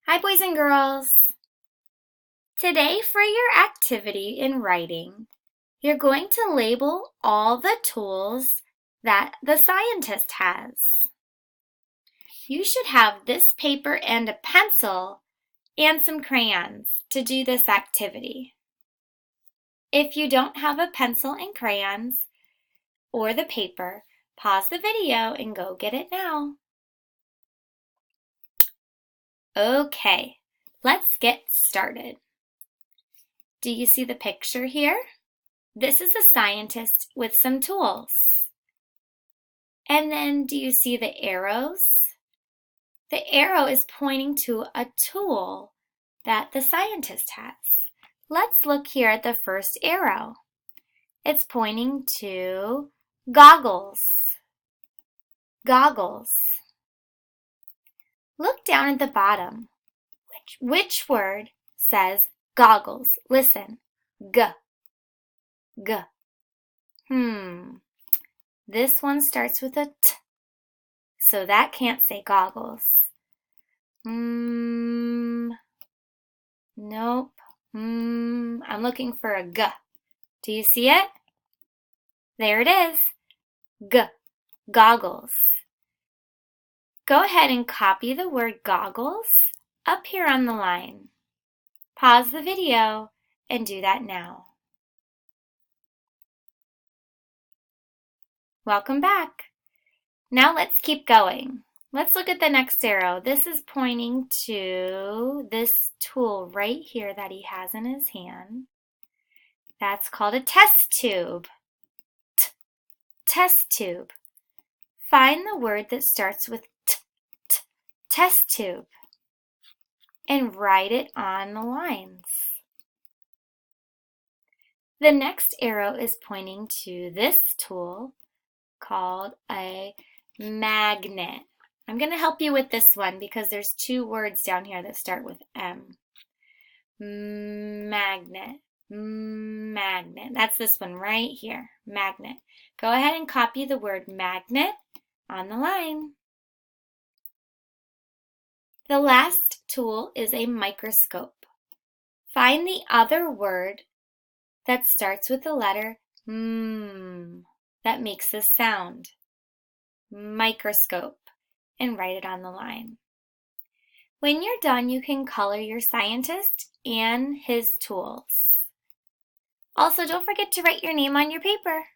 Hi, boys and girls. Today for your activity in writing, you're going to label all the tools that the scientist has. You should have this paper and a pencil and some crayons to do this activity. If you don't have a pencil and crayons or the paper, pause the video and go get it now. Okay, let's get started. Do you see the picture here? This is a scientist with some tools. And then do you see the arrows? The arrow is pointing to a tool that the scientist has. Let's look here at the first arrow. It's pointing to goggles. Goggles. Look down at the bottom. Which word says goggles? Listen. G. G. This one starts with a T, so that can't say goggles. Nope. I'm looking for a G. Do you see it? There it is. G. Goggles. Go ahead and copy the word goggles up here on the line. Pause the video and do that now. Welcome back. Now let's keep going. Let's look at the next arrow. This is pointing to this tool right here that he has in his hand. That's called a test tube. Test tube. Find the word that starts with T, test tube, and write it on the lines. The next arrow is pointing to this tool called a magnet. I'm going to help you with this one because there's two words down here that start with M. Magnet. Magnet. That's this one right here. Magnet. Go ahead and copy the word magnet on the line. The last tool is a microscope. Find the other word that starts with the letter M that makes this sound. Microscope, and write it on the line. When you're done, you can color your scientist and his tools. Also, don't forget to write your name on your paper.